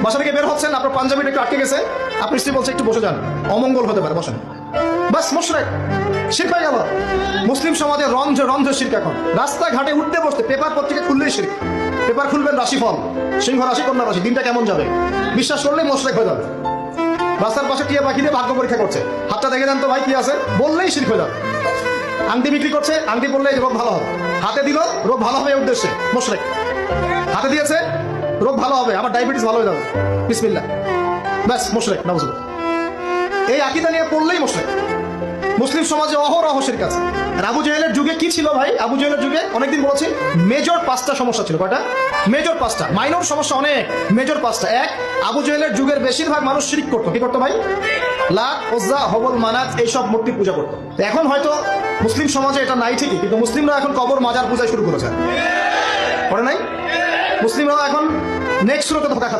বাসা থেকে বের হচ্ছেন, আপনার পাঞ্জাবিটা একটু আটকে গেছে, আপনি স্ত্রী বলছে একটু বসে যান, অমঙ্গল হতে পারে, বসেন, বাস মুশরিক, শিরক হয়ে গেল। মুসলিম সমাজে রন্ধ্র রন্ধ্র শিরক। এখন রাস্তাঘাটে উঠতে বসতে পেপার পত্রিকা খুললেই শিরক। পেপার খুলবেন রাশিফল, সিংহ রাশি, কন্যা রাশি, দিনটা কেমন যাবে বিশ্বাস করলেই মুশরিক হয়ে যাবে। রাস্তার পাশে টিয়া পাখি দিয়ে ভাগ্য পরীক্ষা করছে, হাতটা দেখে যান তো ভাই কি আছে, বললেই শিরক হয়ে যাবে। আংটি বিক্রি করছে, আংটি পড়লে রোগ ভালো হবে, হাতে দিল রোগ ভালো হবে এই উদ্দেশ্যে, মুশরিক। হাতে দিয়েছে রোগ ভালো হবে, আমার ডায়াবেটিস ভালো হয়ে যাবে, বিসমিল্লাহ, ব্যাস মুশরিক, নাউজুবিল্লাহ। এই আকীদা নিয়ে পড়লেই মুশরিক। মুসলিম সমাজে অহরহ শিরক আছে। আর আবু জেহেলের যুগে কি ছিল ভাই? আবু জেহেলের যুগে অনেকদিন বলেছি, মেজর 5টা সমস্যা ছিল। কয়টা? মেজর 5টা, মাইনর সমস্যা অনেক, মেজর 5টা। এক, আবু জেহেলের যুগের বেশিরভাগ মানুষ শিরক করতো। কি করতো ভাই? লাত, উজ্জা, হবল, মানাত এইসব মূর্তি পূজা করতো। এখন হয়তো মুসলিম সমাজে এটা নাই ঠিকই, কিন্তু মুসলিমরা এখন কবর মাজার পূজা শুরু করেছে, করে নাই? মুসলিমরাও এখন নেক্সট সুরতে ধোকা খাচ্ছে।